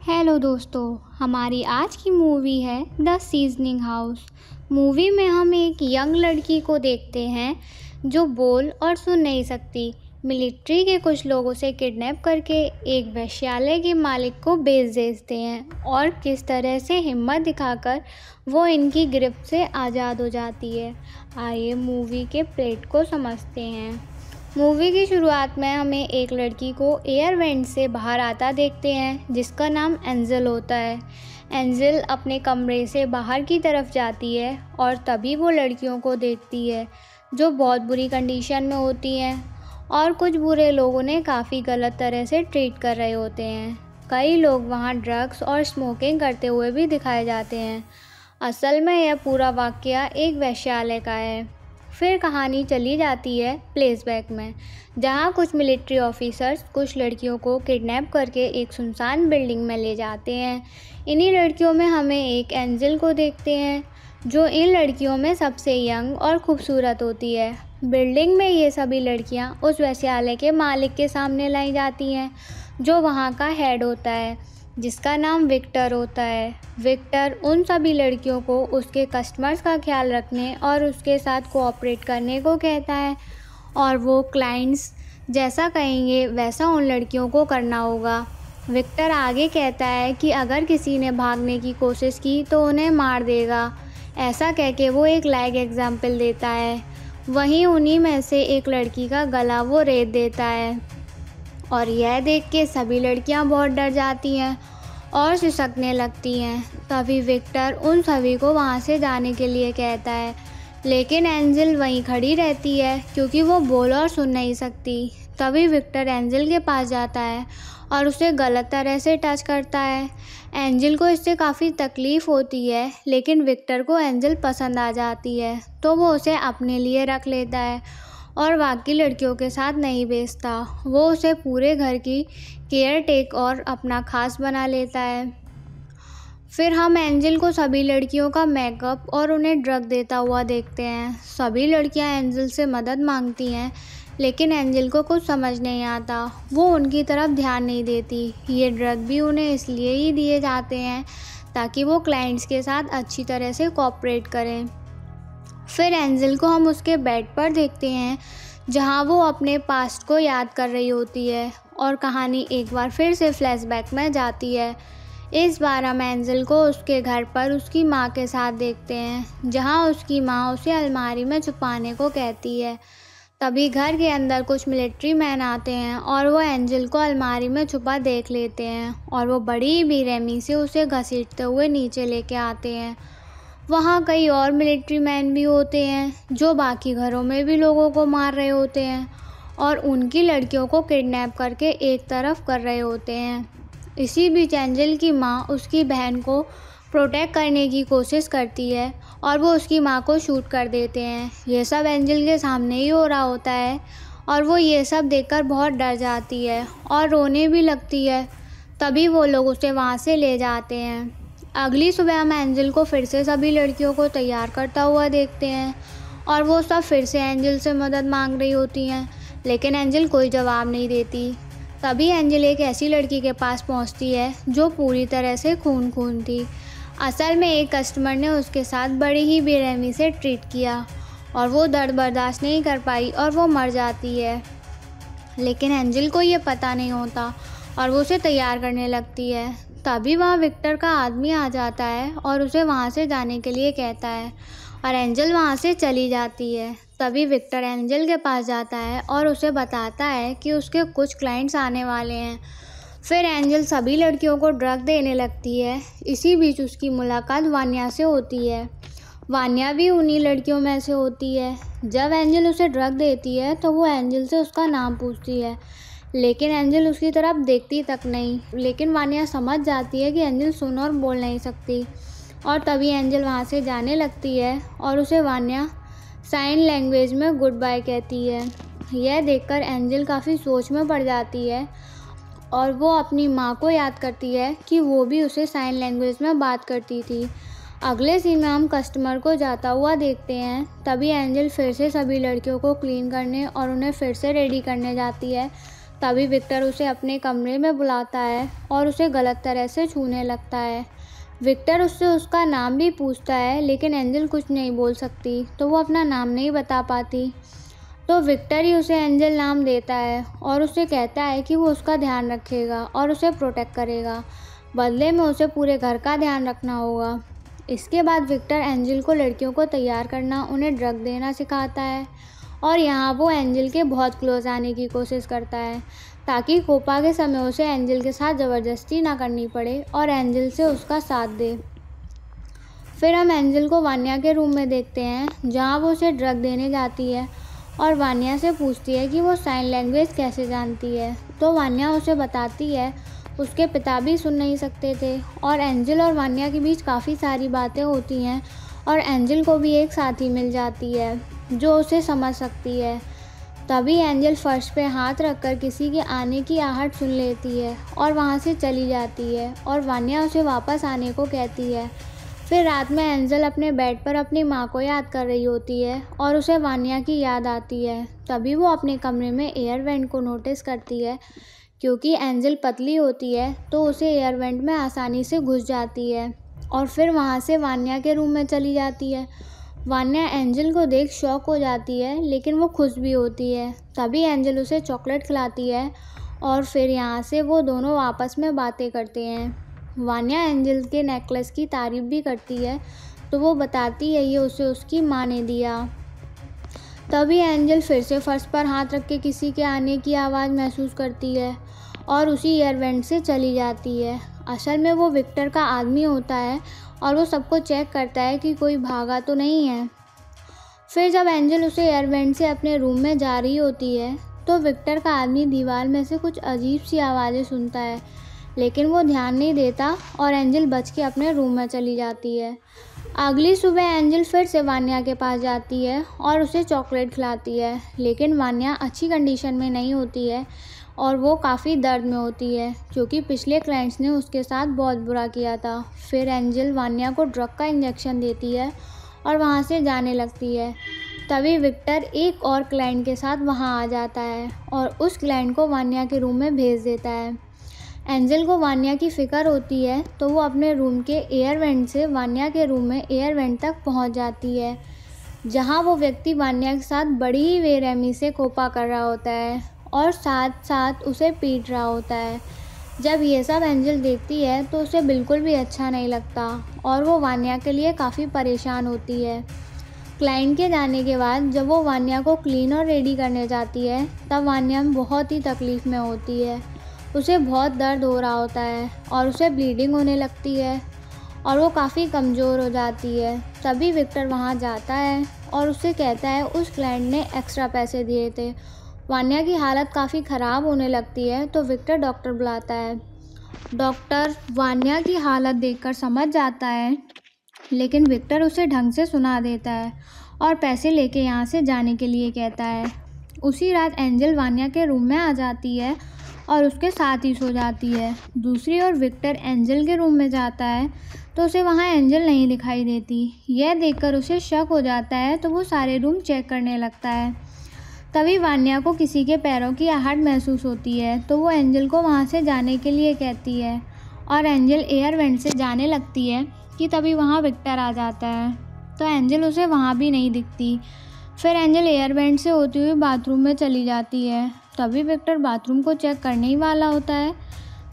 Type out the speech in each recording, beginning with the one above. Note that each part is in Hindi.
हेलो दोस्तों, हमारी आज की मूवी है द सीजनिंग हाउस। मूवी में हम एक यंग लड़की को देखते हैं जो बोल और सुन नहीं सकती। मिलिट्री के कुछ लोगों से किडनैप करके एक वेश्यालय के मालिक को बेच देते हैं और किस तरह से हिम्मत दिखाकर वो इनकी गिरफ्त से आज़ाद हो जाती है। आइए मूवी के प्लेट को समझते हैं। मूवी की शुरुआत में हमें एक लड़की को एयर वेंट से बाहर आता देखते हैं जिसका नाम एंजल होता है। एंजल अपने कमरे से बाहर की तरफ जाती है और तभी वो लड़कियों को देखती है जो बहुत बुरी कंडीशन में होती हैं और कुछ बुरे लोग उन्हें काफ़ी गलत तरह से ट्रीट कर रहे होते हैं। कई लोग वहाँ ड्रग्स और स्मोकिंग करते हुए भी दिखाए जाते हैं। असल में यह पूरा वाक़या एक वेश्यालय का है। फिर कहानी चली जाती है फ्लैशबैक में, जहाँ कुछ मिलिट्री ऑफिसर्स कुछ लड़कियों को किडनैप करके एक सुनसान बिल्डिंग में ले जाते हैं। इन्हीं लड़कियों में हमें एक एंजल को देखते हैं जो इन लड़कियों में सबसे यंग और खूबसूरत होती है। बिल्डिंग में ये सभी लड़कियाँ उस वेश्यालय के मालिक के सामने लाई जाती हैं जो वहाँ का हेड होता है, जिसका नाम विक्टर होता है। विक्टर उन सभी लड़कियों को उसके कस्टमर्स का ख्याल रखने और उसके साथ कोऑपरेट करने को कहता है और वो क्लाइंट्स जैसा कहेंगे वैसा उन लड़कियों को करना होगा। विक्टर आगे कहता है कि अगर किसी ने भागने की कोशिश की तो उन्हें मार देगा। ऐसा कह के वो एक लाइव एग्जाम्पल देता है। वहीं उन्हीं में से एक लड़की का गला वो रेत देता है और यह देख के सभी लड़कियां बहुत डर जाती हैं और सिसकने लगती हैं। तभी विक्टर उन सभी को वहां से जाने के लिए कहता है, लेकिन एंजल वहीं खड़ी रहती है क्योंकि वो बोल और सुन नहीं सकती। तभी विक्टर एंजल के पास जाता है और उसे गलत तरह से टच करता है। एंजल को इससे काफ़ी तकलीफ़ होती है, लेकिन विक्टर को एंजल पसंद आ जाती है तो वो उसे अपने लिए रख लेता है और बाकी लड़कियों के साथ नहीं बेचता। वो उसे पूरे घर की केयर टेक और अपना खास बना लेता है। फिर हम एंजल को सभी लड़कियों का मेकअप और उन्हें ड्रग देता हुआ देखते हैं। सभी लड़कियां एंजल से मदद मांगती हैं, लेकिन एंजल को कुछ समझ नहीं आता। वो उनकी तरफ ध्यान नहीं देती। ये ड्रग भी उन्हें इसलिए ही दिए जाते हैं ताकि वो क्लाइंट्स के साथ अच्छी तरह से कोऑपरेट करें। फिर एंजल को हम उसके बेड पर देखते हैं जहां वो अपने पास्ट को याद कर रही होती है और कहानी एक बार फिर से फ्लैशबैक में जाती है। इस बार हम एंजल को उसके घर पर उसकी माँ के साथ देखते हैं जहां उसकी माँ उसे अलमारी में छुपाने को कहती है। तभी घर के अंदर कुछ मिलिट्री मैन आते हैं और वो एंजल को अलमारी में छुपा देख लेते हैं और वो बड़ी बेरहमी से उसे घसीटते हुए नीचे लेके आते हैं। वहाँ कई और मिलिट्री मैन भी होते हैं जो बाकी घरों में भी लोगों को मार रहे होते हैं और उनकी लड़कियों को किडनैप करके एक तरफ कर रहे होते हैं। इसी बीच एंजल की माँ उसकी बहन को प्रोटेक्ट करने की कोशिश करती है और वो उसकी माँ को शूट कर देते हैं। ये सब एंजल के सामने ही हो रहा होता है और वो ये सब देखकर बहुत डर जाती है और रोने भी लगती है। तभी वो लोग उसे वहाँ से ले जाते हैं। अगली सुबह हम एंजल को फिर से सभी लड़कियों को तैयार करता हुआ देखते हैं और वो सब फिर से एंजल से मदद मांग रही होती हैं, लेकिन एंजल कोई जवाब नहीं देती। तभी एंजल एक ऐसी लड़की के पास पहुंचती है जो पूरी तरह से खून थी। असल में एक कस्टमर ने उसके साथ बड़ी ही बेरहमी से ट्रीट किया और वो दर्द बर्दाश्त नहीं कर पाई और वो मर जाती है, लेकिन एंजल को ये पता नहीं होता और वो उसे तैयार करने लगती है। तभी वहाँ विक्टर का आदमी आ जाता है और उसे वहाँ से जाने के लिए कहता है और एंजल वहाँ से चली जाती है। तभी विक्टर एंजल के पास जाता है और उसे बताता है कि उसके कुछ क्लाइंट्स आने वाले हैं। फिर एंजल सभी लड़कियों को ड्रग देने लगती है। इसी बीच उसकी मुलाकात वान्या से होती है। वान्या भी उन्हीं लड़कियों में से होती है। जब एंजल उसे ड्रग देती है तो वो एंजल से उसका नाम पूछती है, लेकिन एंजल उसकी तरफ देखती तक नहीं। लेकिन वान्या समझ जाती है कि एंजल सुन और बोल नहीं सकती और तभी एंजल वहाँ से जाने लगती है और उसे वान्या साइन लैंग्वेज में गुड बाय कहती है। यह देखकर एंजल काफ़ी सोच में पड़ जाती है और वो अपनी माँ को याद करती है कि वो भी उसे साइन लैंग्वेज में बात करती थी। अगले सीन में हम कस्टमर को जाता हुआ देखते हैं। तभी एंजल फिर से सभी लड़कियों को क्लीन करने और उन्हें फिर से रेडी करने जाती है तभी विक्टर उसे अपने कमरे में बुलाता है और उसे गलत तरह से छूने लगता है। विक्टर उससे उसका नाम भी पूछता है, लेकिन एंजल कुछ नहीं बोल सकती, तो वो अपना नाम नहीं बता पाती। तो विक्टर ही उसे एंजल नाम देता है और उसे कहता है कि वो उसका ध्यान रखेगा और उसे प्रोटेक्ट करेगा। बदले में उसे पूरे घर का ध्यान रखना होगा। इसके बाद विक्टर एंजल को लड़कियों को तैयार करना, उन्हें ड्रग देना सिखाता है और यहाँ वो एंजल के बहुत क्लोज आने की कोशिश करता है, ताकि कोपा के समय उसे एंजल के साथ ज़बरदस्ती ना करनी पड़े और एंजल से उसका साथ दे। फिर हम एंजल को वान्या के रूम में देखते हैं, जहाँ वो उसे ड्रग देने जाती है और वान्या से पूछती है कि वो साइन लैंग्वेज कैसे जानती है। तो वान्या उसे बताती है उसके पिता भी सुन नहीं सकते थे और एंजल और वान्या के बीच काफ़ी सारी बातें होती हैं और एंजल को भी एक साथी मिल जाती है जो उसे समझ सकती है। तभी एंजल फर्श पे हाथ रखकर किसी के आने की आहट सुन लेती है और वहाँ से चली जाती है और वान्या उसे वापस आने को कहती है। फिर रात में एंजल अपने बेड पर अपनी माँ को याद कर रही होती है और उसे वान्या की याद आती है। तभी वो अपने कमरे में एयर वेंट को नोटिस करती है। क्योंकि एंजल पतली होती है तो उसे एयर वेंट में आसानी से घुस जाती है और फिर वहाँ से वान्या के रूम में चली जाती है। वान्या एंजल को देख शॉक हो जाती है, लेकिन वो खुश भी होती है। तभी एंजल उसे चॉकलेट खिलाती है और फिर यहाँ से वो दोनों आपस में बातें करते हैं। वान्या एंजल के नेकलेस की तारीफ भी करती है, तो वो बताती है ये उसे उसकी माँ ने दिया। तभी एंजल फिर से फर्श पर हाथ रख के किसी के आने की आवाज़ महसूस करती है और उसी एयर वेंट से चली जाती है। असल में वो विक्टर का आदमी होता है और वो सबको चेक करता है कि कोई भागा तो नहीं है। फिर जब एंजल उसे एयर वेंट से अपने रूम में जा रही होती है तो विक्टर का आदमी दीवार में से कुछ अजीब सी आवाज़ें सुनता है, लेकिन वो ध्यान नहीं देता और एंजल बच के अपने रूम में चली जाती है। अगली सुबह एंजल फिर से वान्या के पास जाती है और उसे चॉकलेट खिलाती है, लेकिन वान्या अच्छी कंडीशन में नहीं होती है और वो काफ़ी दर्द में होती है क्योंकि पिछले क्लाइंट्स ने उसके साथ बहुत बुरा किया था। फिर एंजल वान्या को ड्रग का इंजेक्शन देती है और वहाँ से जाने लगती है। तभी विक्टर एक और क्लाइंट के साथ वहाँ आ जाता है और उस क्लाइंट को वान्या के रूम में भेज देता है। एंजल को वान्या की फ़िक्र होती है तो वो अपने रूम के एयर वेंट से वान्या के रूम में एयर वेंट तक पहुँच जाती है, जहाँ वो व्यक्ति वान्या के साथ बड़ी ही बेरहमी से कोपा कर रहा होता है और साथ साथ उसे पीट रहा होता है। जब ये सब एंजल देखती है तो उसे बिल्कुल भी अच्छा नहीं लगता और वो वान्या के लिए काफ़ी परेशान होती है। क्लाइंट के जाने के बाद जब वो वान्या को क्लीन और रेडी करने जाती है तब वान्या बहुत ही तकलीफ़ में होती है। उसे बहुत दर्द हो रहा होता है और उसे ब्लीडिंग होने लगती है और वो काफ़ी कमज़ोर हो जाती है। तभी विक्टर वहाँ जाता है और उससे कहता है उस क्लाइंट ने एक्स्ट्रा पैसे दिए थे। वान्या की हालत काफ़ी ख़राब होने लगती है तो विक्टर डॉक्टर बुलाता है। डॉक्टर वान्या की हालत देखकर समझ जाता है, लेकिन विक्टर उसे ढंग से सुना देता है और पैसे लेके यहाँ से जाने के लिए कहता है। उसी रात एंजल वान्या के रूम में आ जाती है और उसके साथ ही सो जाती है। दूसरी ओर विक्टर एंजल के रूम में जाता है तो उसे वहाँ एंजल नहीं दिखाई देती। यह देखकर उसे शक हो जाता है तो वो सारे रूम चेक करने लगता है। तभी वान्या को किसी के पैरों की आहट महसूस होती है तो वो एंजल को वहाँ से जाने के लिए कहती है और एंजल एयर वेंट से जाने लगती है कि तभी वहाँ विक्टर आ जाता है तो एंजल उसे वहाँ भी नहीं दिखती। फिर एंजल एयर वेंट से होती हुई बाथरूम में चली जाती है। तभी विक्टर बाथरूम को चेक करने ही वाला होता है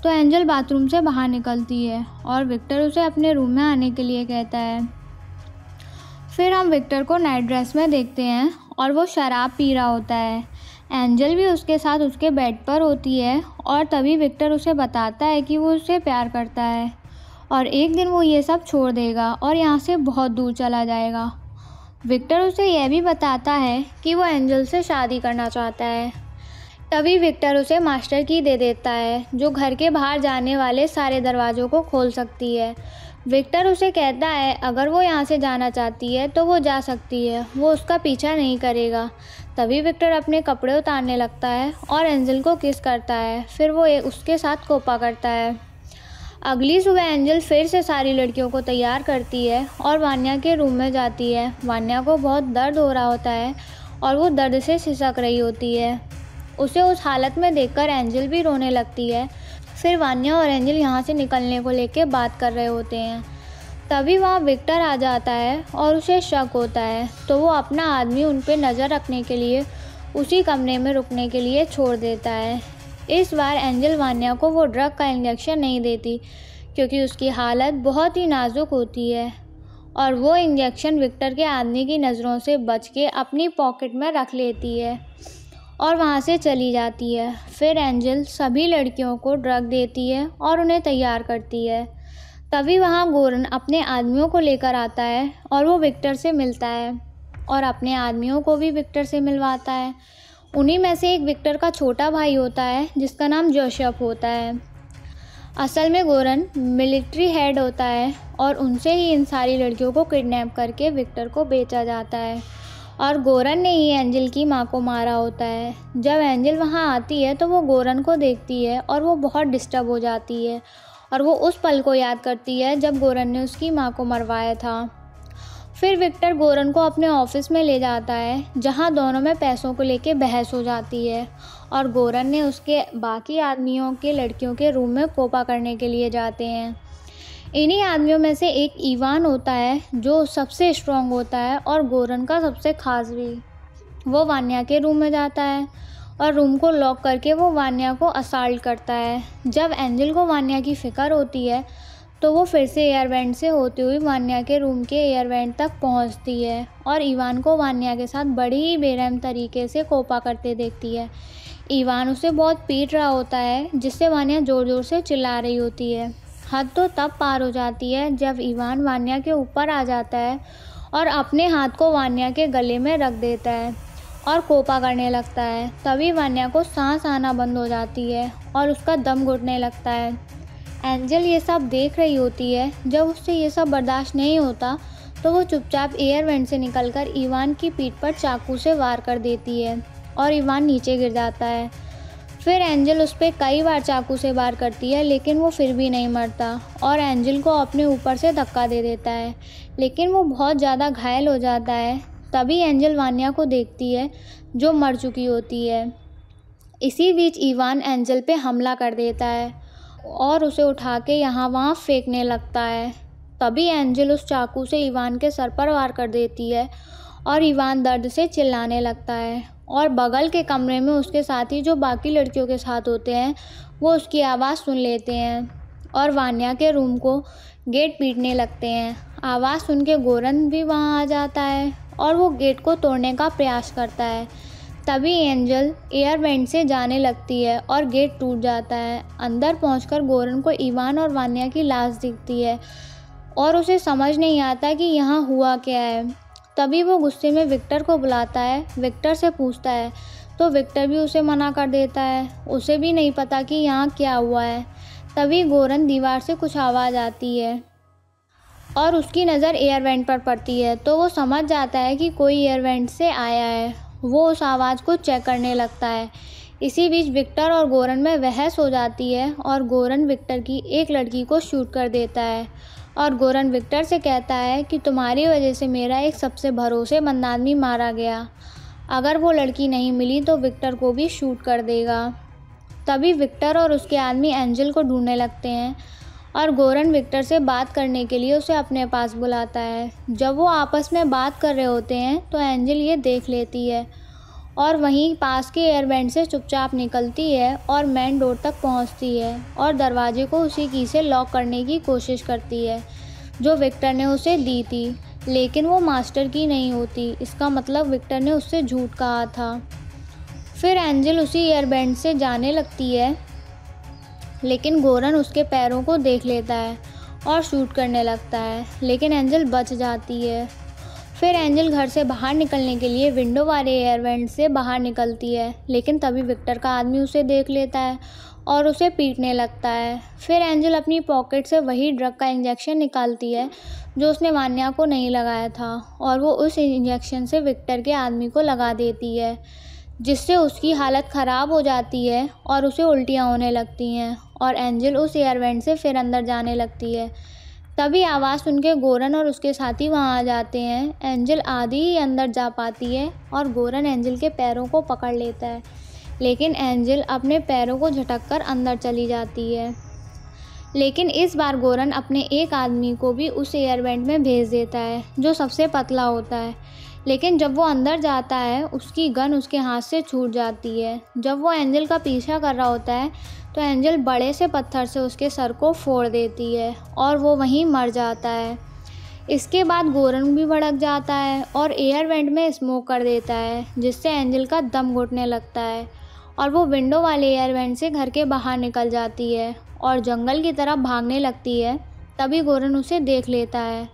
तो एंजल बाथरूम से बाहर निकलती है और विक्टर उसे अपने रूम में आने के लिए कहता है। फिर हम विक्टर को नाइट ड्रेस में देखते हैं और वो शराब पी रहा होता है। एंजल भी उसके साथ उसके बेड पर होती है और तभी विक्टर उसे बताता है कि वो उससे प्यार करता है और एक दिन वो ये सब छोड़ देगा और यहाँ से बहुत दूर चला जाएगा। विक्टर उसे यह भी बताता है कि वो एंजल से शादी करना चाहता है। तभी विक्टर उसे मास्टर की दे देता है जो घर के बाहर जाने वाले सारे दरवाज़ों को खोल सकती है। विक्टर उसे कहता है अगर वो यहाँ से जाना चाहती है तो वो जा सकती है, वो उसका पीछा नहीं करेगा। तभी विक्टर अपने कपड़े उतारने लगता है और एंजल को किस करता है, फिर वो उसके साथ कोपा करता है। अगली सुबह एंजल फिर से सारी लड़कियों को तैयार करती है और वान्या के रूम में जाती है। वान्या को बहुत दर्द हो रहा होता है और वो दर्द से सिसक रही होती है। उसे उस हालत में देखकर एंजल भी रोने लगती है। फिर वान्या और एंजल यहाँ से निकलने को लेकर बात कर रहे होते हैं। तभी वहाँ विक्टर आ जाता है और उसे शक होता है, तो वो अपना आदमी उन पर नज़र रखने के लिए उसी कमरे में रुकने के लिए छोड़ देता है। इस बार एंजल वान्या को वो ड्रग का इंजेक्शन नहीं देती क्योंकि उसकी हालत बहुत ही नाजुक होती है और वो इंजेक्शन विक्टर के आदमी की नज़रों से बच के अपनी पॉकेट में रख लेती है और वहाँ से चली जाती है। फिर एंजल सभी लड़कियों को ड्रग देती है और उन्हें तैयार करती है। तभी वहाँ गोरन अपने आदमियों को लेकर आता है और वो विक्टर से मिलता है और अपने आदमियों को भी विक्टर से मिलवाता है। उन्हीं में से एक विक्टर का छोटा भाई होता है जिसका नाम जोसेफ होता है। असल में गोरन मिलिट्री हेड होता है और उनसे ही इन सारी लड़कियों को किडनैप करके विक्टर को बेचा जाता है और गोरन ने ही एंजल की मां को मारा होता है। जब एंजल वहां आती है तो वो गोरन को देखती है और वो बहुत डिस्टर्ब हो जाती है और वो उस पल को याद करती है जब गोरन ने उसकी मां को मरवाया था। फिर विक्टर गोरन को अपने ऑफिस में ले जाता है जहां दोनों में पैसों को लेके बहस हो जाती है और गोरन ने उसके बाकी आदमियों के लड़कियों के रूम में कोपा करने के लिए जाते हैं। इन्हीं आदमियों में से एक इवान होता है जो सबसे स्ट्रांग होता है और गोरन का सबसे खास भी। वो वान्या के रूम में जाता है और रूम को लॉक करके वो वान्या को असाल्ट करता है। जब एंजल को वान्या की फ़िक्र होती है तो वो फिर से एयर वेंट से होती हुई वान्या के रूम के एयर वेंट तक पहुंचती है और इवान को वान्या के साथ बड़ी ही बेरहम तरीके से कोपा करते देखती है। इवान उसे बहुत पीट रहा होता है जिससे वान्या ज़ोर ज़ोर से चिल्ला रही होती है। हद तो तब पार हो जाती है जब इवान वान्या के ऊपर आ जाता है और अपने हाथ को वान्या के गले में रख देता है और कोपा करने लगता है। तभी वान्या को सांस आना बंद हो जाती है और उसका दम घुटने लगता है। एंजल ये सब देख रही होती है। जब उससे ये सब बर्दाश्त नहीं होता तो वो चुपचाप एयर वेंट से निकलकर इवान की पीठ पर चाकू से वार कर देती है और इवान नीचे गिर जाता है। फिर एंजल उस पर कई बार चाकू से वार करती है लेकिन वो फिर भी नहीं मरता और एंजल को अपने ऊपर से धक्का दे देता है, लेकिन वो बहुत ज़्यादा घायल हो जाता है। तभी एंजल वान्या को देखती है जो मर चुकी होती है। इसी बीच इवान एंजल पे हमला कर देता है और उसे उठा के यहाँ वहाँ फेंकने लगता है। तभी एंजल उस चाकू से इवान के सर पर वार कर देती है और इवान दर्द से चिल्लाने लगता है और बगल के कमरे में उसके साथी जो बाकी लड़कियों के साथ होते हैं वो उसकी आवाज़ सुन लेते हैं और वान्या के रूम को गेट पीटने लगते हैं। आवाज़ सुन के गोरन भी वहाँ आ जाता है और वो गेट को तोड़ने का प्रयास करता है। तभी एंजल एयर वेंट से जाने लगती है और गेट टूट जाता है। अंदर पहुंचकर गोरन को इवान और वान्या की लाश दिखती है और उसे समझ नहीं आता कि यहाँ हुआ क्या है। तभी वो गुस्से में विक्टर को बुलाता है। विक्टर से पूछता है तो विक्टर भी उसे मना कर देता है। उसे भी नहीं पता कि यहाँ क्या हुआ है। तभी गोरन दीवार से कुछ आवाज़ आती है और उसकी नज़र एयर वेंट पर पड़ती है तो वो समझ जाता है कि कोई एयर वेंट से आया है। वो उस आवाज़ को चेक करने लगता है। इसी बीच विक्टर और गोरन में बहस हो जाती है और गोरन विक्टर की एक लड़की को शूट कर देता है और गोरन विक्टर से कहता है कि तुम्हारी वजह से मेरा एक सबसे भरोसेमंद आदमी मारा गया। अगर वो लड़की नहीं मिली तो विक्टर को भी शूट कर देगा। तभी विक्टर और उसके आदमी एंजल को ढूंढने लगते हैं और गोरन विक्टर से बात करने के लिए उसे अपने पास बुलाता है। जब वो आपस में बात कर रहे होते हैं तो एंजल ये देख लेती है और वहीं पास के एयर वेंट से चुपचाप निकलती है और मेन डोर तक पहुंचती है और दरवाजे को उसी की से लॉक करने की कोशिश करती है जो विक्टर ने उसे दी थी, लेकिन वो मास्टर की नहीं होती। इसका मतलब विक्टर ने उससे झूठ कहा था। फिर एंजल उसी एयर वेंट से जाने लगती है लेकिन गोरन उसके पैरों को देख लेता है और शूट करने लगता है, लेकिन एंजल बच जाती है। फिर एंजल घर से बाहर निकलने के लिए विंडो वाले एयर वेंट से बाहर निकलती है, लेकिन तभी विक्टर का आदमी उसे देख लेता है और उसे पीटने लगता है। फिर एंजल अपनी पॉकेट से वही ड्रग का इंजेक्शन निकालती है जो उसने वान्या को नहीं लगाया था और वो उस इंजेक्शन से विक्टर के आदमी को लगा देती है, जिससे उसकी हालत ख़राब हो जाती है और उसे उल्टियाँ होने लगती हैं और एंजल उस एयर वेंट से फिर अंदर जाने लगती है। तभी आवाज़ सुन के गोरन और उसके साथी वहाँ आ जाते हैं। एंजल आधी ही अंदर जा पाती है और गोरन एंजल के पैरों को पकड़ लेता है, लेकिन एंजल अपने पैरों को झटककर अंदर चली जाती है। लेकिन इस बार गोरन अपने एक आदमी को भी उस एयर वेंट में भेज देता है जो सबसे पतला होता है। लेकिन जब वो अंदर जाता है उसकी गन उसके हाथ से छूट जाती है। जब वो एंजल का पीछा कर रहा होता है तो एंजल बड़े से पत्थर से उसके सर को फोड़ देती है और वो वहीं मर जाता है। इसके बाद गोरन भी भड़क जाता है और एयर वेंट में स्मोक कर देता है, जिससे एंजल का दम घुटने लगता है और वो विंडो वाले एयर वेंट से घर के बाहर निकल जाती है और जंगल की तरफ भागने लगती है। तभी गोरन उसे देख लेता है।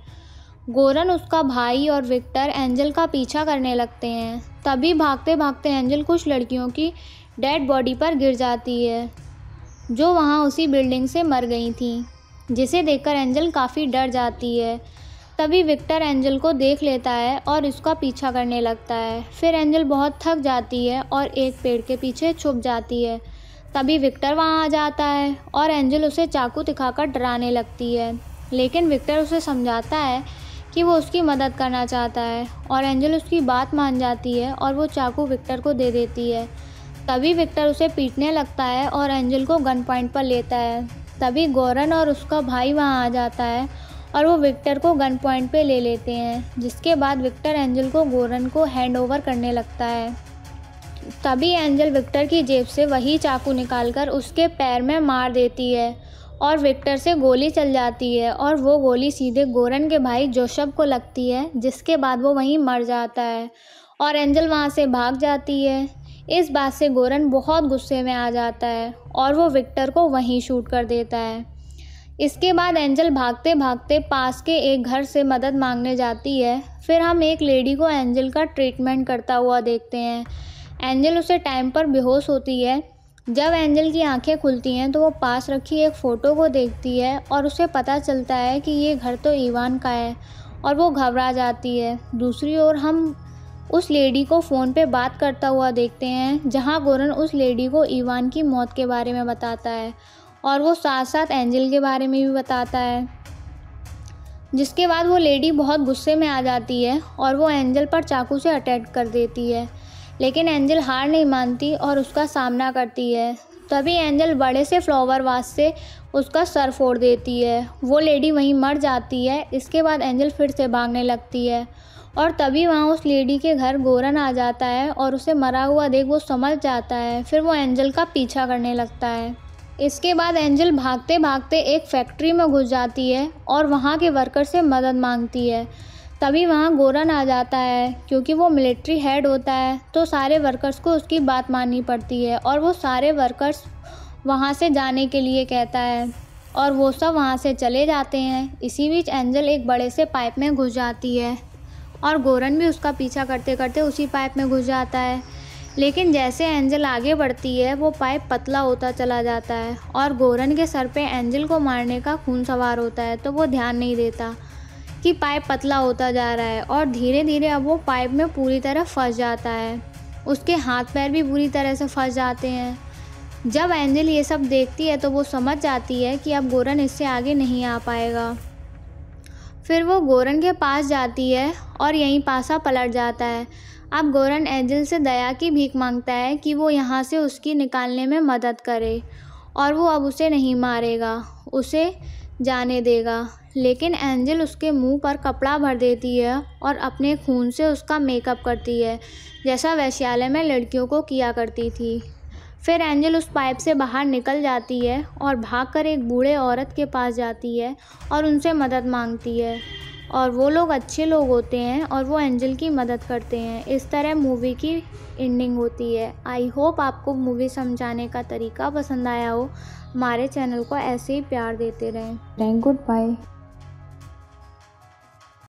गोरन, उसका भाई और विक्टर एंजल का पीछा करने लगते हैं। तभी भागते भागते एंजल कुछ लड़कियों की डेड बॉडी पर गिर जाती है जो वहाँ उसी बिल्डिंग से मर गई थी, जिसे देखकर एंजल काफ़ी डर जाती है। तभी विक्टर एंजल को देख लेता है और उसका पीछा करने लगता है। फिर एंजल बहुत थक जाती है और एक पेड़ के पीछे छुप जाती है। तभी विक्टर वहाँ आ जाता है और एंजल उसे चाकू दिखाकर डराने लगती है, लेकिन विक्टर उसे समझाता है कि वो उसकी मदद करना चाहता है और एंजल उसकी बात मान जाती है और वो चाकू विक्टर को दे देती है। तभी विक्टर उसे पीटने लगता है और एंजल को गन पॉइंट पर लेता है। तभी गोरन और उसका भाई वहाँ आ जाता है और वो विक्टर को गन पॉइंट पे ले लेते हैं, जिसके बाद विक्टर एंजल को गोरन को हैंड ओवर करने लगता है। तभी एंजल विक्टर की जेब से वही चाकू निकालकर उसके पैर में मार देती है और विक्टर से गोली चल जाती है और वो गोली सीधे गोरन के भाई जोसेफ को लगती है, जिसके बाद वो वहीं मर जाता है और एंजल वहाँ से भाग जाती है। इस बात से गोरन बहुत गुस्से में आ जाता है और वो विक्टर को वहीं शूट कर देता है। इसके बाद एंजल भागते भागते पास के एक घर से मदद मांगने जाती है। फिर हम एक लेडी को एंजल का ट्रीटमेंट करता हुआ देखते हैं। एंजल उसे टाइम पर बेहोश होती है। जब एंजल की आंखें खुलती हैं तो वो पास रखी एक फ़ोटो को देखती है और उसे पता चलता है कि ये घर तो इवान का है और वो घबरा जाती है। दूसरी ओर हम उस लेडी को फ़ोन पे बात करता हुआ देखते हैं, जहां गोरन उस लेडी को इवान की मौत के बारे में बताता है और वो साथ साथ एंजल के बारे में भी बताता है। जिसके बाद वो लेडी बहुत गुस्से में आ जाती है और वो एंजल पर चाकू से अटैक कर देती है, लेकिन एंजल हार नहीं मानती और उसका सामना करती है। तभी एंजल बड़े से फ्लावर वास से उसका सर फोड़ देती है। वो लेडी वहीं मर जाती है। इसके बाद एंजल फिर से भागने लगती है और तभी वहाँ उस लेडी के घर गोरन आ जाता है और उसे मरा हुआ देख वो समझ जाता है। फिर वो एंजल का पीछा करने लगता है। इसके बाद एंजल भागते भागते एक फैक्ट्री में घुस जाती है और वहाँ के वर्कर से मदद मांगती है। तभी वहाँ गोरन आ जाता है। क्योंकि वो मिलिट्री हेड होता है तो सारे वर्कर्स को उसकी बात माननी पड़ती है और वो सारे वर्कर्स वहाँ से जाने के लिए कहता है और वो सब वहाँ से चले जाते हैं। इसी बीच एंजल एक बड़े से पाइप में घुस जाती है और गोरन भी उसका पीछा करते करते उसी पाइप में घुस जाता है। लेकिन जैसे एंजल आगे बढ़ती है वो पाइप पतला होता चला जाता है और गोरन के सर पे एंजल को मारने का खून सवार होता है, तो वो ध्यान नहीं देता कि पाइप पतला होता जा रहा है और धीरे धीरे अब वो पाइप में पूरी तरह फंस जाता है। उसके हाथ पैर भी बुरी तरह से फंस जाते हैं। जब एंजल ये सब देखती है तो वो समझ जाती है कि अब गोरन इससे आगे नहीं आ पाएगा। फिर वो गोरन के पास जाती है और यहीं पासा पलट जाता है। अब गोरन एंजल से दया की भीख मांगता है कि वो यहाँ से उसकी निकालने में मदद करे और वो अब उसे नहीं मारेगा, उसे जाने देगा। लेकिन एंजल उसके मुंह पर कपड़ा भर देती है और अपने खून से उसका मेकअप करती है, जैसा वेश्यालय में लड़कियों को किया करती थी। फिर एंजल उस पाइप से बाहर निकल जाती है और भागकर एक बूढ़े औरत के पास जाती है और उनसे मदद मांगती है और वो लोग अच्छे लोग होते हैं और वो एंजल की मदद करते हैं। इस तरह मूवी की एंडिंग होती है। आई होप आपको मूवी समझाने का तरीका पसंद आया हो। हमारे चैनल को ऐसे ही प्यार देते रहें। Good bye.